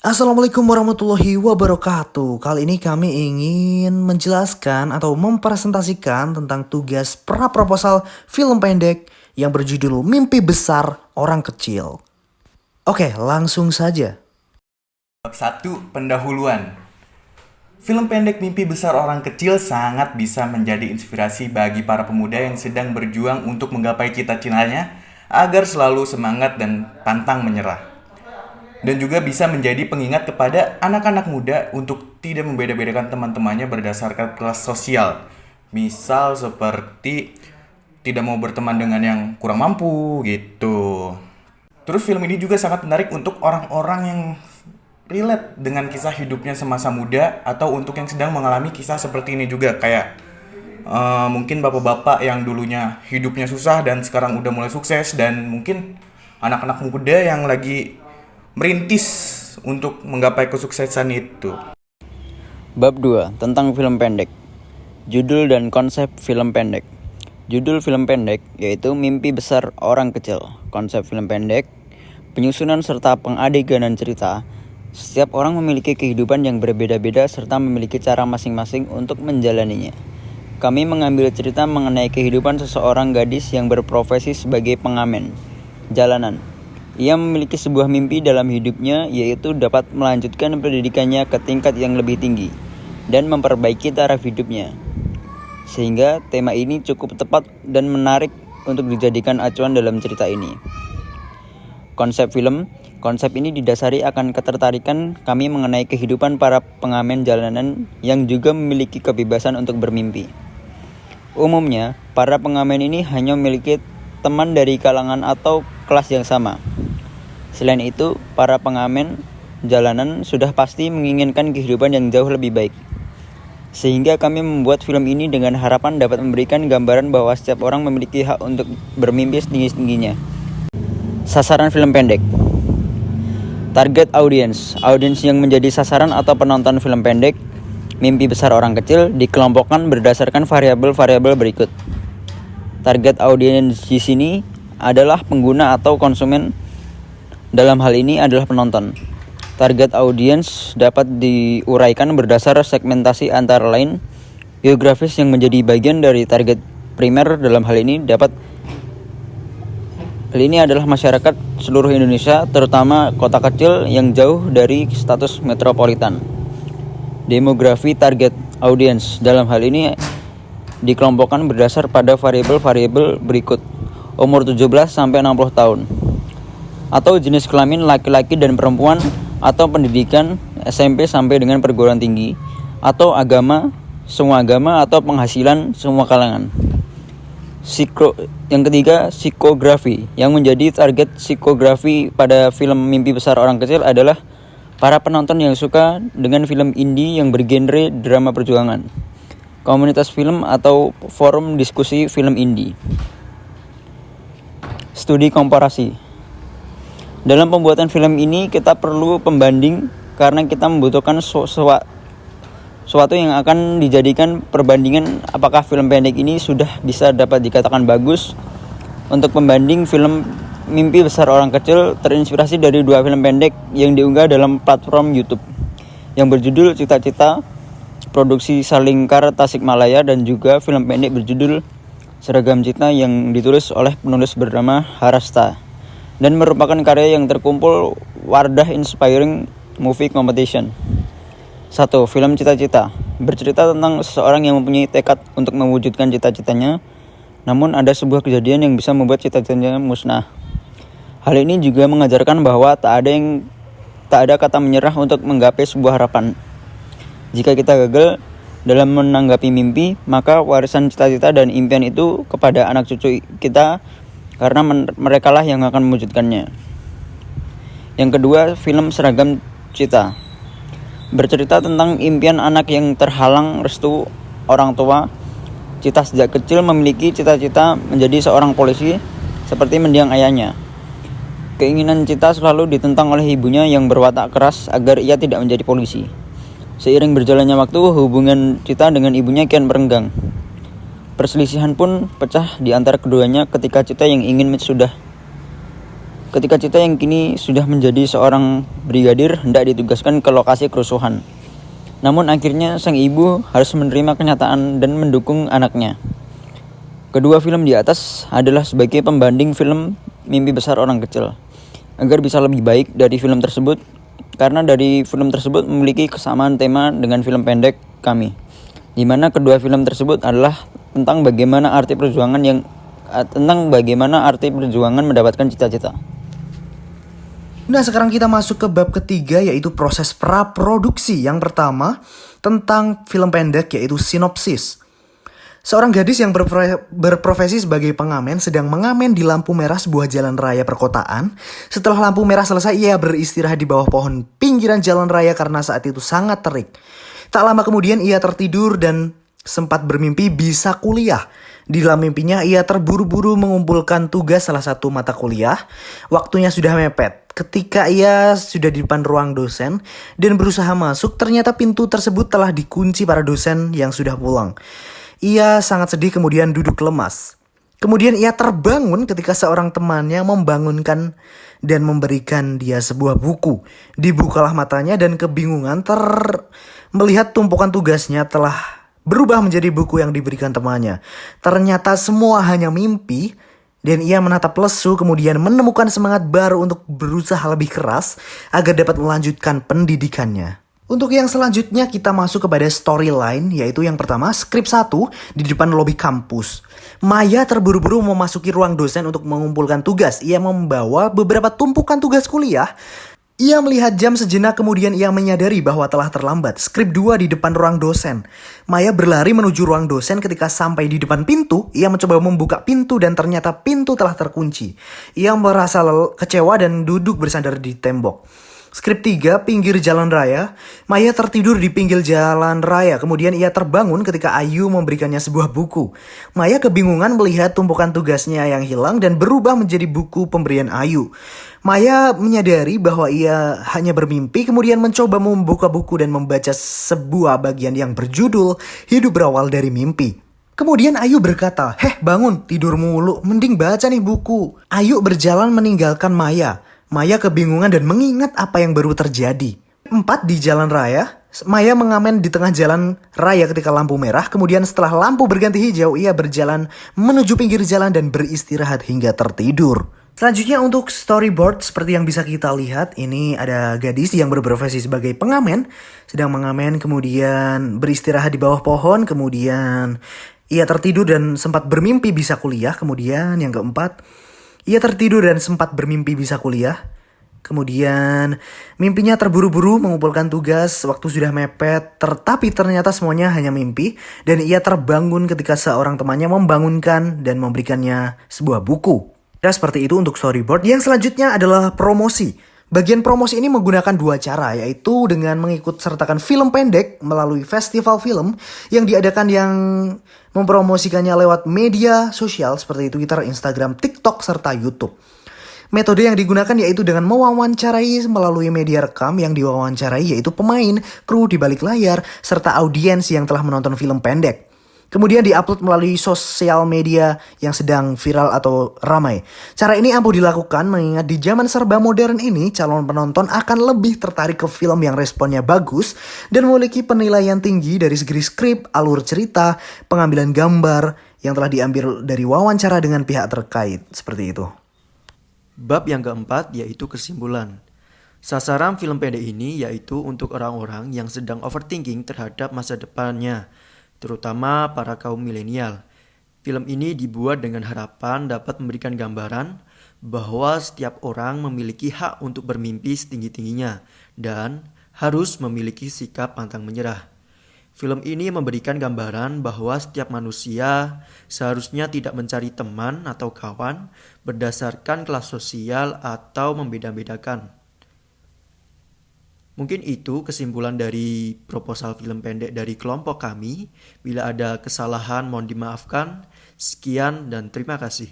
Assalamualaikum warahmatullahi wabarakatuh. Kali ini kami ingin menjelaskan atau mempresentasikan tentang tugas pra-proposal film pendek yang berjudul Mimpi Besar Orang Kecil. Oke, langsung saja. Bab 1. Pendahuluan. Film pendek Mimpi Besar Orang Kecil sangat bisa menjadi inspirasi bagi para pemuda yang sedang berjuang untuk menggapai cita-citanya agar selalu semangat dan pantang menyerah. Dan juga bisa menjadi pengingat kepada anak-anak muda untuk tidak membeda-bedakan teman-temannya berdasarkan kelas sosial. Misal seperti tidak mau berteman dengan yang kurang mampu gitu. Terus film ini juga sangat menarik untuk orang-orang yang relate dengan kisah hidupnya semasa muda atau untuk yang sedang mengalami kisah seperti ini juga, kayak mungkin bapak-bapak yang dulunya hidupnya susah dan sekarang udah mulai sukses, dan mungkin anak-anak muda yang lagi merintis untuk menggapai kesuksesan itu. Bab 2 tentang film pendek. Judul dan konsep film pendek. Judul film pendek yaitu Mimpi Besar Orang Kecil. Konsep film pendek, penyusunan serta pengadeganan cerita. Setiap orang memiliki kehidupan yang berbeda-beda serta memiliki cara masing-masing untuk menjalaninya. Kami mengambil cerita mengenai kehidupan seseorang gadis yang berprofesi sebagai pengamen jalanan. Ia memiliki sebuah mimpi dalam hidupnya, yaitu dapat melanjutkan pendidikannya ke tingkat yang lebih tinggi dan memperbaiki taraf hidupnya. Sehingga tema ini cukup tepat dan menarik untuk dijadikan acuan dalam cerita ini. Konsep film. Konsep ini didasari akan ketertarikan kami mengenai kehidupan para pengamen jalanan yang juga memiliki kebebasan untuk bermimpi. Umumnya, para pengamen ini hanya memiliki teman dari kalangan atau kelas yang sama. Selain itu, para pengamen jalanan sudah pasti menginginkan kehidupan yang jauh lebih baik. Sehingga kami membuat film ini dengan harapan dapat memberikan gambaran bahwa setiap orang memiliki hak untuk bermimpi setinggi-tingginya. Sasaran film pendek. Target audience. Audiens yang menjadi sasaran atau penonton film pendek Mimpi Besar Orang Kecil dikelompokkan berdasarkan variabel-variabel berikut. Target audiens di sini adalah pengguna atau konsumen. Dalam hal ini adalah penonton. Target audiens dapat diuraikan berdasar segmentasi antara lain geografis yang menjadi bagian dari target primer. Dalam hal ini adalah masyarakat seluruh Indonesia, terutama kota kecil yang jauh dari status metropolitan. Demografi target audiens dalam hal ini dikelompokkan berdasar pada variabel-variabel berikut. Umur 17 sampai 60 tahun. Atau jenis kelamin laki-laki dan perempuan, atau pendidikan SMP sampai dengan perguruan tinggi, atau agama, semua agama, atau penghasilan semua kalangan. Yang ketiga, psikografi. Yang menjadi target psikografi pada film Mimpi Besar Orang Kecil adalah para penonton yang suka dengan film indie yang bergenre drama perjuangan, komunitas film atau forum diskusi film indie. Studi komparasi. Dalam pembuatan film ini kita perlu pembanding karena kita membutuhkan sesuatu yang akan dijadikan perbandingan apakah film pendek ini sudah bisa dapat dikatakan bagus. Untuk pembanding, film Mimpi Besar Orang Kecil terinspirasi dari dua film pendek yang diunggah dalam platform YouTube yang berjudul Cita-Cita produksi Salingkar Tasikmalaya, dan juga film pendek berjudul Seragam Cita yang ditulis oleh penulis bernama Harasta dan merupakan karya yang terkumpul Wardah Inspiring Movie Competition. 1. Film Cita-Cita bercerita tentang seseorang yang mempunyai tekad untuk mewujudkan cita-citanya, namun ada sebuah kejadian yang bisa membuat cita-citanya musnah. Hal ini juga mengajarkan bahwa tak ada kata menyerah untuk menggapai sebuah harapan. Jika kita gagal dalam menanggapi mimpi, maka warisan cita-cita dan impian itu kepada anak cucu kita, karena merekalah yang akan mewujudkannya. Yang kedua, film Seragam Cita bercerita tentang impian anak yang terhalang restu orang tua. Cita sejak kecil memiliki cita-cita menjadi seorang polisi seperti mendiang ayahnya. Keinginan Cita selalu ditentang oleh ibunya yang berwatak keras agar ia tidak menjadi polisi. Seiring berjalannya waktu, hubungan Cita dengan ibunya kian merenggang. Perselisihan pun pecah di antara keduanya ketika Cita yang ingin sudah ketika Cita yang kini sudah menjadi seorang brigadir hendak ditugaskan ke lokasi kerusuhan. Namun akhirnya sang ibu harus menerima kenyataan dan mendukung anaknya. Kedua film di atas adalah sebagai pembanding film Mimpi Besar Orang Kecil, agar bisa lebih baik dari film tersebut, karena dari film tersebut memiliki kesamaan tema dengan film pendek kami, di mana kedua film tersebut adalah tentang bagaimana arti perjuangan mendapatkan cita-cita. Nah, sekarang kita masuk ke bab ketiga, yaitu proses praproduksi. Yang pertama, tentang film pendek, yaitu sinopsis. Seorang gadis yang berprofesi sebagai pengamen sedang mengamen di lampu merah sebuah jalan raya perkotaan. Setelah lampu merah selesai, ia beristirahat di bawah pohon pinggiran jalan raya karena saat itu sangat terik. Tak lama kemudian ia tertidur dan sempat bermimpi bisa kuliah. Di dalam mimpinya ia terburu-buru mengumpulkan tugas salah satu mata kuliah. Waktunya sudah mepet. Ketika ia sudah di depan ruang dosen dan berusaha masuk, ternyata pintu tersebut telah dikunci para dosen yang sudah pulang. Ia sangat sedih kemudian duduk lemas. Kemudian ia terbangun ketika seorang temannya membangunkan dan memberikan dia sebuah buku. Dibukalah matanya dan kebingungan melihat tumpukan tugasnya telah berubah menjadi buku yang diberikan temannya. Ternyata semua hanya mimpi. Dan ia menatap lesu kemudian menemukan semangat baru untuk berusaha lebih keras agar dapat melanjutkan pendidikannya. Untuk yang selanjutnya kita masuk kepada storyline, yaitu yang pertama skrip 1 di depan lobi kampus. Maya terburu-buru memasuki ruang dosen untuk mengumpulkan tugas. Ia membawa beberapa tumpukan tugas kuliah. Ia melihat jam sejenak kemudian ia menyadari bahwa telah terlambat. Skrip 2 di depan ruang dosen. Maya berlari menuju ruang dosen. Ketika sampai di depan pintu, ia mencoba membuka pintu dan ternyata pintu telah terkunci. Ia merasa kecewa dan duduk bersandar di tembok. Skrip 3, pinggir jalan raya. Maya tertidur di pinggir jalan raya. Kemudian ia terbangun ketika Ayu memberikannya sebuah buku. Maya kebingungan melihat tumpukan tugasnya yang hilang dan berubah menjadi buku pemberian Ayu. Maya menyadari bahwa ia hanya bermimpi, kemudian mencoba membuka buku dan membaca sebuah bagian yang berjudul Hidup Berawal dari Mimpi. Kemudian Ayu berkata, bangun, tidur mulu, mending baca nih buku." Ayu berjalan meninggalkan Maya. Maya kebingungan dan mengingat apa yang baru terjadi. 4, di jalan raya. Maya mengamen di tengah jalan raya ketika lampu merah. Kemudian setelah lampu berganti hijau, ia berjalan menuju pinggir jalan dan beristirahat hingga tertidur. Selanjutnya untuk storyboard, seperti yang bisa kita lihat, ini ada gadis yang berprofesi sebagai pengamen. Sedang mengamen kemudian beristirahat di bawah pohon. Kemudian ia tertidur dan sempat bermimpi bisa kuliah. Kemudian yang keempat, ia tertidur dan sempat bermimpi bisa kuliah. Kemudian mimpinya terburu-buru mengumpulkan tugas, waktu sudah mepet, tetapi ternyata semuanya hanya mimpi. Dan ia terbangun ketika seorang temannya membangunkan dan memberikannya sebuah buku. Ya, seperti itu untuk storyboard. Yang selanjutnya adalah promosi. Bagian promosi ini menggunakan 2 cara, yaitu dengan mengikut sertakan film pendek melalui festival film yang diadakan yang mempromosikannya lewat media sosial seperti Twitter, Instagram, TikTok, serta YouTube. Metode yang digunakan yaitu dengan mewawancarai melalui media rekam. Yang diwawancarai yaitu pemain, kru di balik layar, serta audiens yang telah menonton film pendek. Kemudian diupload melalui sosial media yang sedang viral atau ramai. Cara ini ampuh dilakukan mengingat di zaman serba modern ini calon penonton akan lebih tertarik ke film yang responnya bagus dan memiliki penilaian tinggi dari segi skrip, alur cerita, pengambilan gambar yang telah diambil dari wawancara dengan pihak terkait. Seperti itu. Bab yang keempat yaitu kesimpulan. Sasaran film pendek ini yaitu untuk orang-orang yang sedang overthinking terhadap masa depannya, terutama para kaum milenial. Film ini dibuat dengan harapan dapat memberikan gambaran bahwa setiap orang memiliki hak untuk bermimpi setinggi-tingginya dan harus memiliki sikap pantang menyerah. Film ini memberikan gambaran bahwa setiap manusia seharusnya tidak mencari teman atau kawan berdasarkan kelas sosial atau membeda-bedakan. Mungkin itu kesimpulan dari proposal film pendek dari kelompok kami. Bila ada kesalahan mohon dimaafkan. Sekian dan terima kasih.